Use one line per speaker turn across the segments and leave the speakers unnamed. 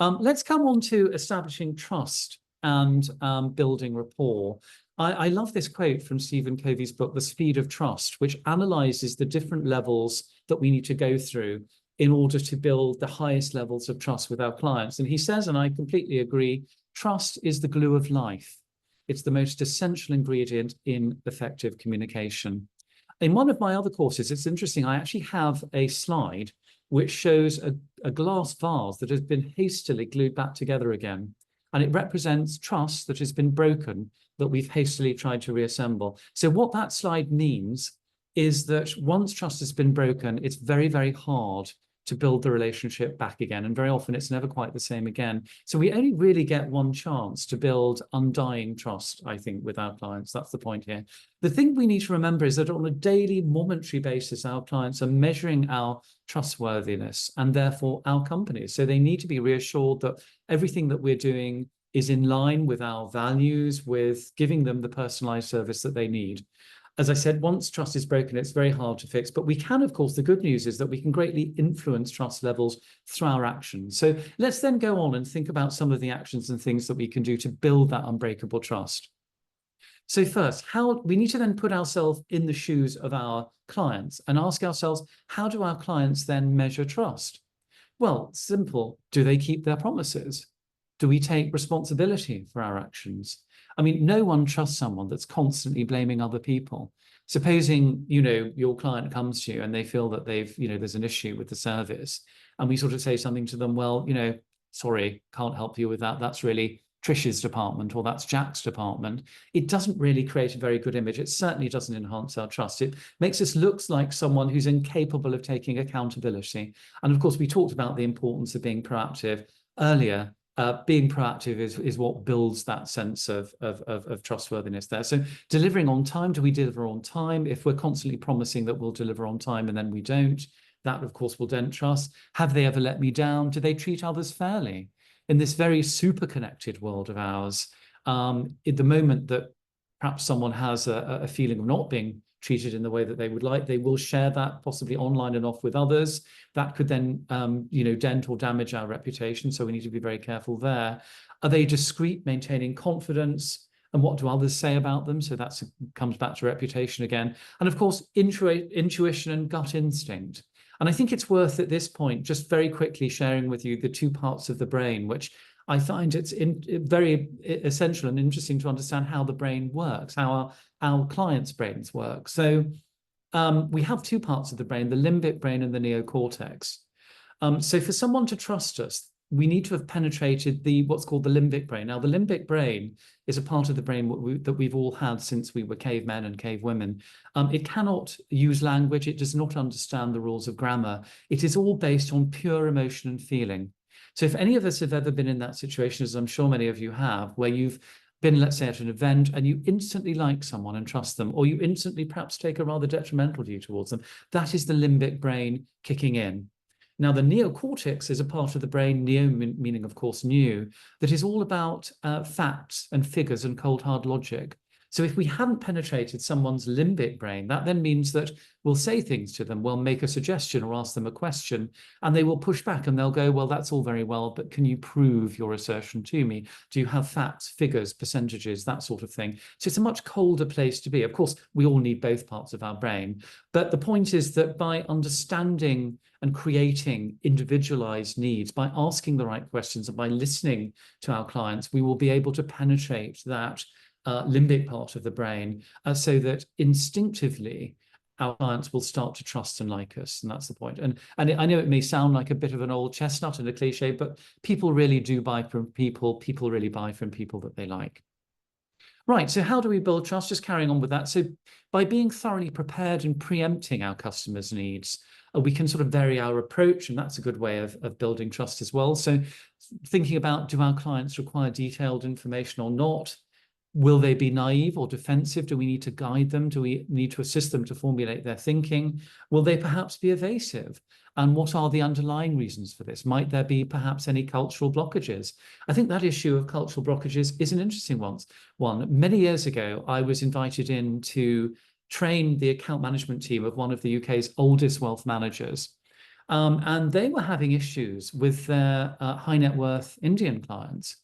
Let's come on to establishing trust and building rapport. I love this quote from Stephen Covey's book, The Speed of Trust, which analyzes the different levels that we need to go through in order to build the highest levels of trust with our clients. And he says, and I completely agree, trust is the glue of life. It's the most essential ingredient in effective communication. In one of my other courses, it's interesting, I actually have a slide which shows a glass vase that has been hastily glued back together again. And it represents trust that has been broken, that we've hastily tried to reassemble. So what that slide means is that once trust has been broken, it's very, very hard to build the relationship back again. And very often it's never quite the same again. So we only really get one chance to build undying trust, I think, with our clients. That's the point here. The thing we need to remember is that on a daily, momentary basis, our clients are measuring our trustworthiness and therefore our companies. So they need to be reassured that everything that we're doing is in line with our values, with giving them the personalized service that they need. As I said, once trust is broken, it's very hard to fix. But we can, of course, the good news is that we can greatly influence trust levels through our actions. So let's then go on and think about some of the actions and things that we can do to build that unbreakable trust. So first, we need to then put ourselves in the shoes of our clients and ask ourselves, how do our clients then measure trust? Well, simple. Do they keep their promises? Do we take responsibility for our actions? I mean, no one trusts someone that's constantly blaming other people. Supposing, your client comes to you and they feel that there's an issue with the service, and we sort of say something to them, well, sorry, can't help you with that. That's really Trish's department, or that's Jack's department. It doesn't really create a very good image. It certainly doesn't enhance our trust. It makes us look like someone who's incapable of taking accountability. And of course, we talked about the importance of being proactive earlier. Being proactive is what builds that sense of trustworthiness there. So delivering on time, do we deliver on time? If we're constantly promising that we'll deliver on time and then we don't, that of course will dent trust. Have they ever let me down? Do they treat others fairly? In this very super connected world of ours, at the moment that perhaps someone has a feeling of not being treated in the way that they would like, they will share that possibly online and off with others. That could then, dent or damage our reputation. So we need to be very careful there. Are they discreet, maintaining confidence? And what do others say about them? So that comes back to reputation again. And of course, intuition and gut instinct. And I think it's worth at this point just very quickly sharing with you the two parts of the brain, which I find it's very essential and interesting to understand how the brain works, how our clients' brains work. So we have two parts of the brain, the limbic brain and the neocortex. So for someone to trust us, we need to have penetrated what's called the limbic brain. Now, the limbic brain is a part of the brain that we've all had since we were cavemen and cavewomen. It cannot use language. It does not understand the rules of grammar. It is all based on pure emotion and feeling. So if any of us have ever been in that situation, as I'm sure many of you have, where you've been, let's say, at an event and you instantly like someone and trust them, or you instantly perhaps take a rather detrimental view towards them, that is the limbic brain kicking in. Now, the neocortex is a part of the brain, neo meaning, of course, new, that is all about facts and figures and cold, hard logic. So if we haven't penetrated someone's limbic brain, that then means that we'll say things to them, we'll make a suggestion or ask them a question, and they will push back and they'll go, well, that's all very well, but can you prove your assertion to me? Do you have facts, figures, percentages, that sort of thing? So it's a much colder place to be. Of course, we all need both parts of our brain. But the point is that by understanding and creating individualized needs, by asking the right questions and by listening to our clients, we will be able to penetrate that limbic part of the brain so that instinctively our clients will start to trust and like us. And that's the point. And I know it may sound like a bit of an old chestnut and a cliche, but people really do buy from people. People really buy from people that they like. Right, so how do we build trust? Just carrying on with that. So by being thoroughly prepared and preempting our customers' needs, we can sort of vary our approach, and that's a good way of building trust as well. So thinking about, do our clients require detailed information or not? Will they be naive or defensive? Do we need to guide them? Do we need to assist them to formulate their thinking? Will they perhaps be evasive? And what are the underlying reasons for this? Might there be perhaps any cultural blockages? I think that issue of cultural blockages is an interesting one. Many years ago, I was invited in to train the account management team of one of the UK's oldest wealth managers. And they were having issues with their high net worth Indian clients.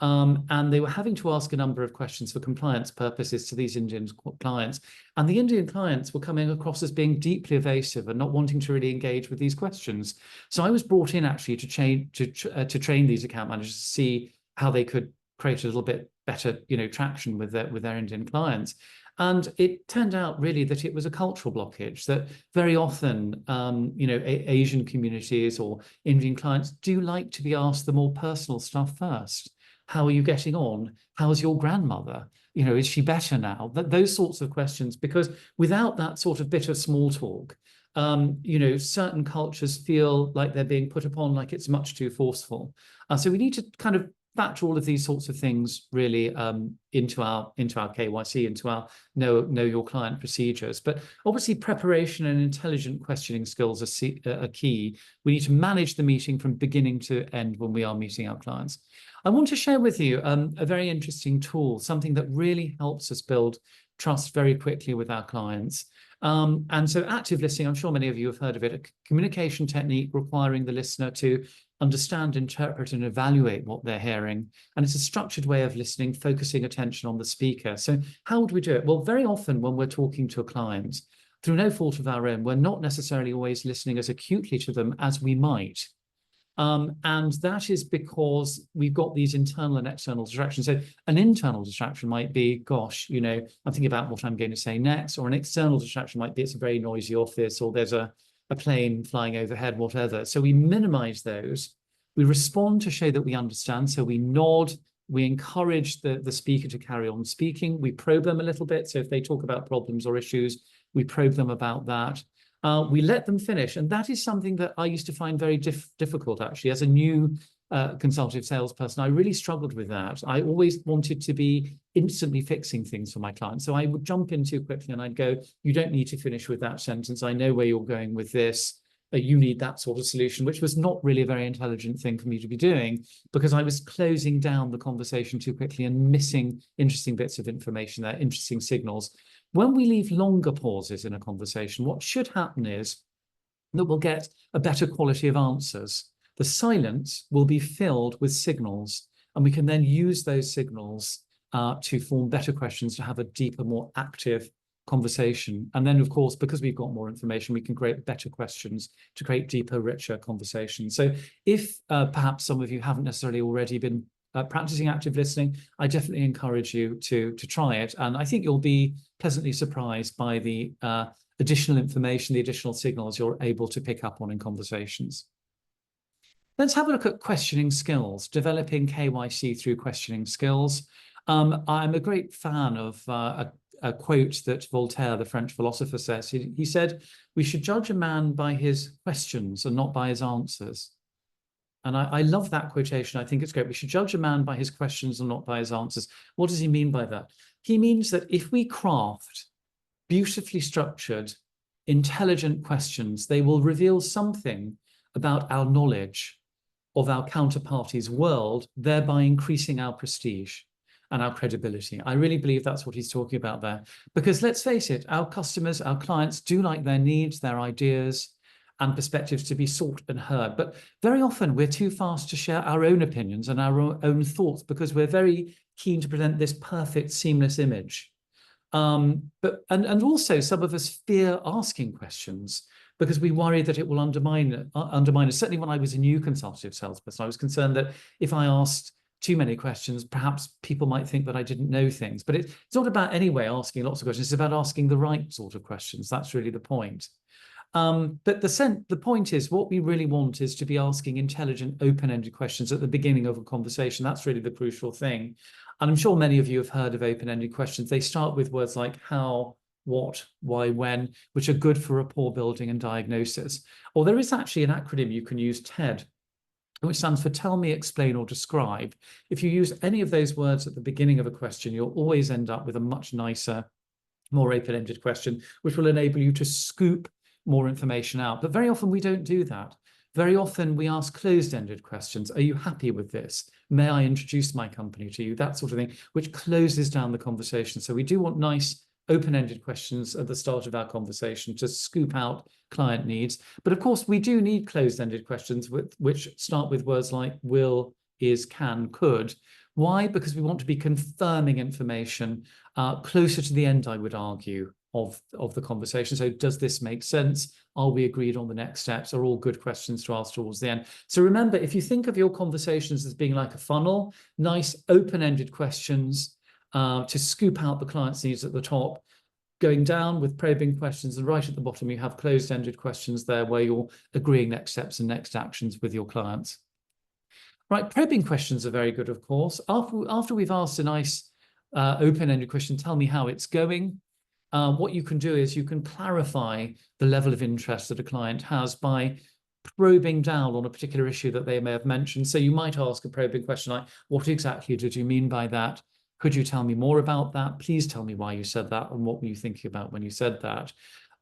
And they were having to ask a number of questions for compliance purposes to these Indian clients. And the Indian clients were coming across as being deeply evasive and not wanting to really engage with these questions. So I was brought in actually to train these account managers to see how they could create a little bit better, traction with their Indian clients. And it turned out really that it was a cultural blockage, that very often, Asian communities or Indian clients do like to be asked the more personal stuff first. How are you getting on? How's your grandmother? Is she better now? Those sorts of questions, because without that sort of bit of small talk, certain cultures feel like they're being put upon, like it's much too forceful. So we need to kind of factor all of these sorts of things really into our KYC, into our know your client procedures. But obviously preparation and intelligent questioning skills are key. We need to manage the meeting from beginning to end when we are meeting our clients. I want to share with you a very interesting tool, something that really helps us build trust very quickly with our clients. And so active listening, I'm sure many of you have heard of it, a communication technique requiring the listener to understand, interpret, and evaluate what they're hearing. And it's a structured way of listening, focusing attention on the speaker. So how would we do it? Well, very often when we're talking to a client, through no fault of our own, we're not necessarily always listening as acutely to them as we might. And that is because we've got these internal and external distractions. So an internal distraction might be, gosh, I'm thinking about what I'm going to say next, or an external distraction might be it's a very noisy office, or there's a plane flying overhead, whatever. So we minimize those. We respond to show that we understand. So we nod, we encourage the speaker to carry on speaking. We probe them a little bit. So if they talk about problems or issues, we probe them about that. We let them finish. And that is something that I used to find very difficult, actually. As a new consultative salesperson, I really struggled with that. I always wanted to be instantly fixing things for my clients. So I would jump in too quickly and I'd go, you don't need to finish with that sentence. I know where you're going with this. You need that sort of solution, which was not really a very intelligent thing for me to be doing, because I was closing down the conversation too quickly and missing interesting bits of information there, interesting signals. When we leave longer pauses in a conversation, what should happen is that we'll get a better quality of answers. The silence will be filled with signals, and we can then use those signals to form better questions, to have a deeper, more active conversation. And then, of course, because we've got more information, we can create better questions to create deeper, richer conversations. So if perhaps some of you haven't necessarily already been practicing active listening, I definitely encourage you to try it. And I think you'll be pleasantly surprised by the additional information, the additional signals you're able to pick up on in conversations. Let's have a look at questioning skills, developing KYC through questioning skills. I'm a great fan of a quote that Voltaire, the French philosopher, says. He said, "We should judge a man by his questions and not by his answers." And I love that quotation. I think it's great. We should judge a man by his questions and not by his answers. What does he mean by that? He means that if we craft beautifully structured, intelligent questions, they will reveal something about our knowledge of our counterparty's world, thereby increasing our prestige and our credibility. I really believe that's what he's talking about there. Because let's face it, our customers, our clients do like their needs, their ideas, and perspectives to be sought and heard. But very often we're too fast to share our own opinions and our own thoughts because we're very keen to present this perfect, seamless image. But also some of us fear asking questions because we worry that it will undermine us. Certainly when I was a new consultative salesperson, I was concerned that if I asked too many questions, perhaps people might think that I didn't know things. But it's not about anyway asking lots of questions. It's about asking the right sort of questions. That's really the point. But the point is, what we really want is to be asking intelligent, open-ended questions at the beginning of a conversation. That's really the crucial thing. And I'm sure many of you have heard of open-ended questions. They start with words like how, what, why, when, which are good for rapport building and diagnosis. Or there is actually an acronym you can use, TED, which stands for tell me, explain, or describe. If you use any of those words at the beginning of a question, you'll always end up with a much nicer, more open-ended question, which will enable you to scoop more information out. But very often we don't do that. Very often we ask closed-ended questions. Are you happy with this? May I introduce my company to you? That sort of thing, which closes down the conversation. So we do want nice, open-ended questions at the start of our conversation to scoop out client needs. But of course, we do need closed-ended questions which start with words like will, is, can, could. Why? Because we want to be confirming information closer to the end, I would argue, of the conversation. So does this make sense? Are we agreed on the next steps? Are all good questions to ask towards the end? So remember, if you think of your conversations as being like a funnel, nice open-ended questions to scoop out the client's needs at the top, going down with probing questions, and right at the bottom you have closed-ended questions there where you're agreeing next steps and next actions with your clients. Right, probing questions are very good, of course. After we've asked a nice open-ended question, tell me how it's going, what you can do is you can clarify the level of interest that a client has by probing down on a particular issue that they may have mentioned. So you might ask a probing question like, what exactly did you mean by that? Could you tell me more about that? Please tell me why you said that and what were you thinking about when you said that?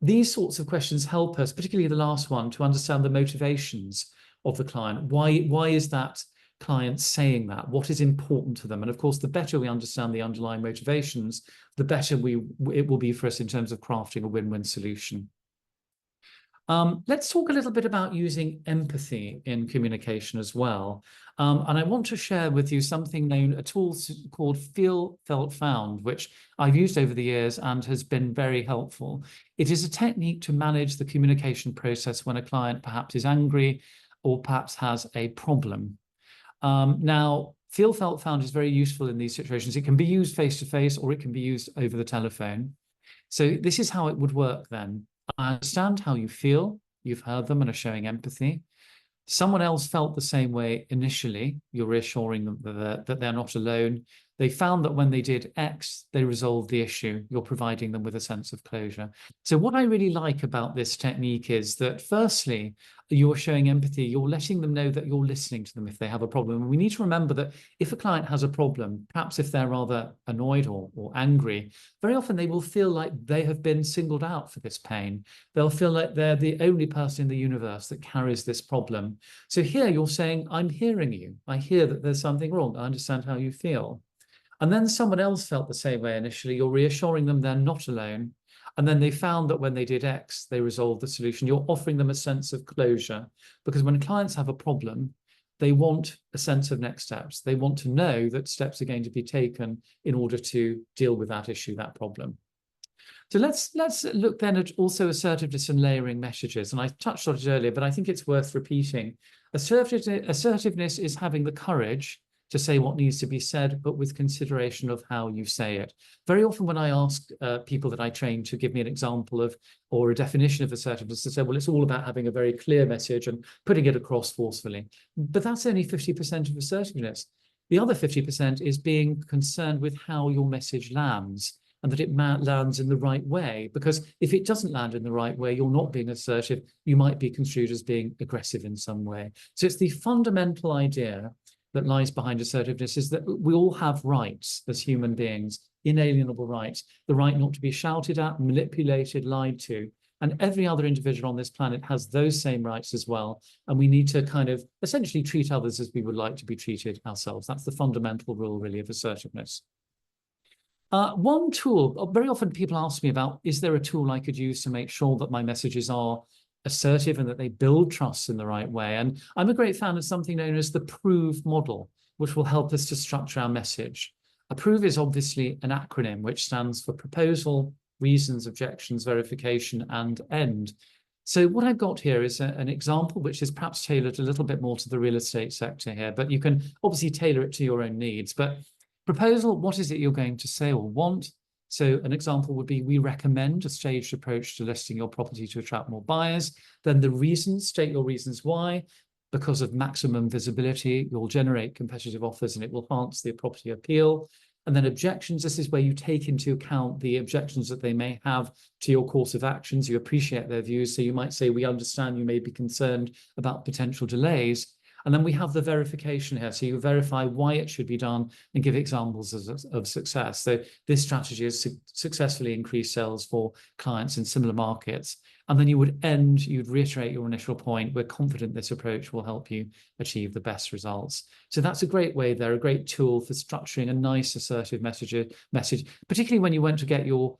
These sorts of questions help us, particularly the last one, to understand the motivations of the client. Why is that client saying that? What is important to them? And of course, the better we understand the underlying motivations, the better it will be for us in terms of crafting a win-win solution. Let's talk a little bit about using empathy in communication as well. And I want to share with you a tool called Feel, Felt, Found, which I've used over the years and has been very helpful. It is a technique to manage the communication process when a client perhaps is angry or perhaps has a problem. Now, Feel, Felt, Found is very useful in these situations. It can be used face-to-face or it can be used over the telephone. So this is how it would work then. I understand how you feel. You've heard them and are showing empathy. Someone else felt the same way initially. You're reassuring them that they're not alone. They found that when they did X, they resolved the issue. You're providing them with a sense of closure. So what I really like about this technique is that firstly, you're showing empathy. You're letting them know that you're listening to them if they have a problem. And we need to remember that if a client has a problem, perhaps if they're rather annoyed or angry, very often they will feel like they have been singled out for this pain. They'll feel like they're the only person in the universe that carries this problem. So here you're saying, I'm hearing you. I hear that there's something wrong. I understand how you feel. And then someone else felt the same way initially. You're reassuring them they're not alone. And then they found that when they did X, they resolved the solution. You're offering them a sense of closure, because when clients have a problem, they want a sense of next steps. They want to know that steps are going to be taken in order to deal with that issue, that problem. So let's look then at also assertiveness and layering messages. And I touched on it earlier, but I think it's worth repeating. Assertiveness is having the courage to say what needs to be said, but with consideration of how you say it. Very often when I ask people that I train to give me an example of or a definition of assertiveness, they say, well, it's all about having a very clear message and putting it across forcefully. But that's only 50% of assertiveness. The other 50% is being concerned with how your message lands and that it lands in the right way. Because if it doesn't land in the right way, you're not being assertive. You might be construed as being aggressive in some way. So it's the fundamental idea that lies behind assertiveness is that we all have rights as human beings, inalienable rights, the right not to be shouted at, manipulated, lied to. And every other individual on this planet has those same rights as well. And we need to kind of essentially treat others as we would like to be treated ourselves. That's the fundamental rule, really, of assertiveness. One tool, very often people ask me about, is there a tool I could use to make sure that my messages are assertive and that they build trust in the right way? And I'm a great fan of something known as the PROVE model, which will help us to structure our message. A PROVE is obviously an acronym which stands for proposal, reasons, objections, verification, and end. So what I've got here is an example which is perhaps tailored a little bit more to the real estate sector here, but you can obviously tailor it to your own needs. But proposal, what is it you're going to say or want? So an example would be, we recommend a staged approach to listing your property to attract more buyers. Then the reasons, state your reasons why. Because of maximum visibility, you'll generate competitive offers and it will enhance the property appeal. And then objections, this is where you take into account the objections that they may have to your course of actions. You appreciate their views. So you might say, we understand you may be concerned about potential delays. And then we have the verification here. So you verify why it should be done and give examples of success. So this strategy has successfully increased sales for clients in similar markets. And then you'd reiterate your initial point. We're confident this approach will help you achieve the best results. So that's a great way there, a great tool for structuring a nice assertive message, particularly when you want to get your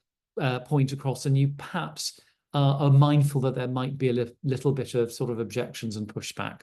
point across, and you perhaps are mindful that there might be a little bit of sort of objections and pushback.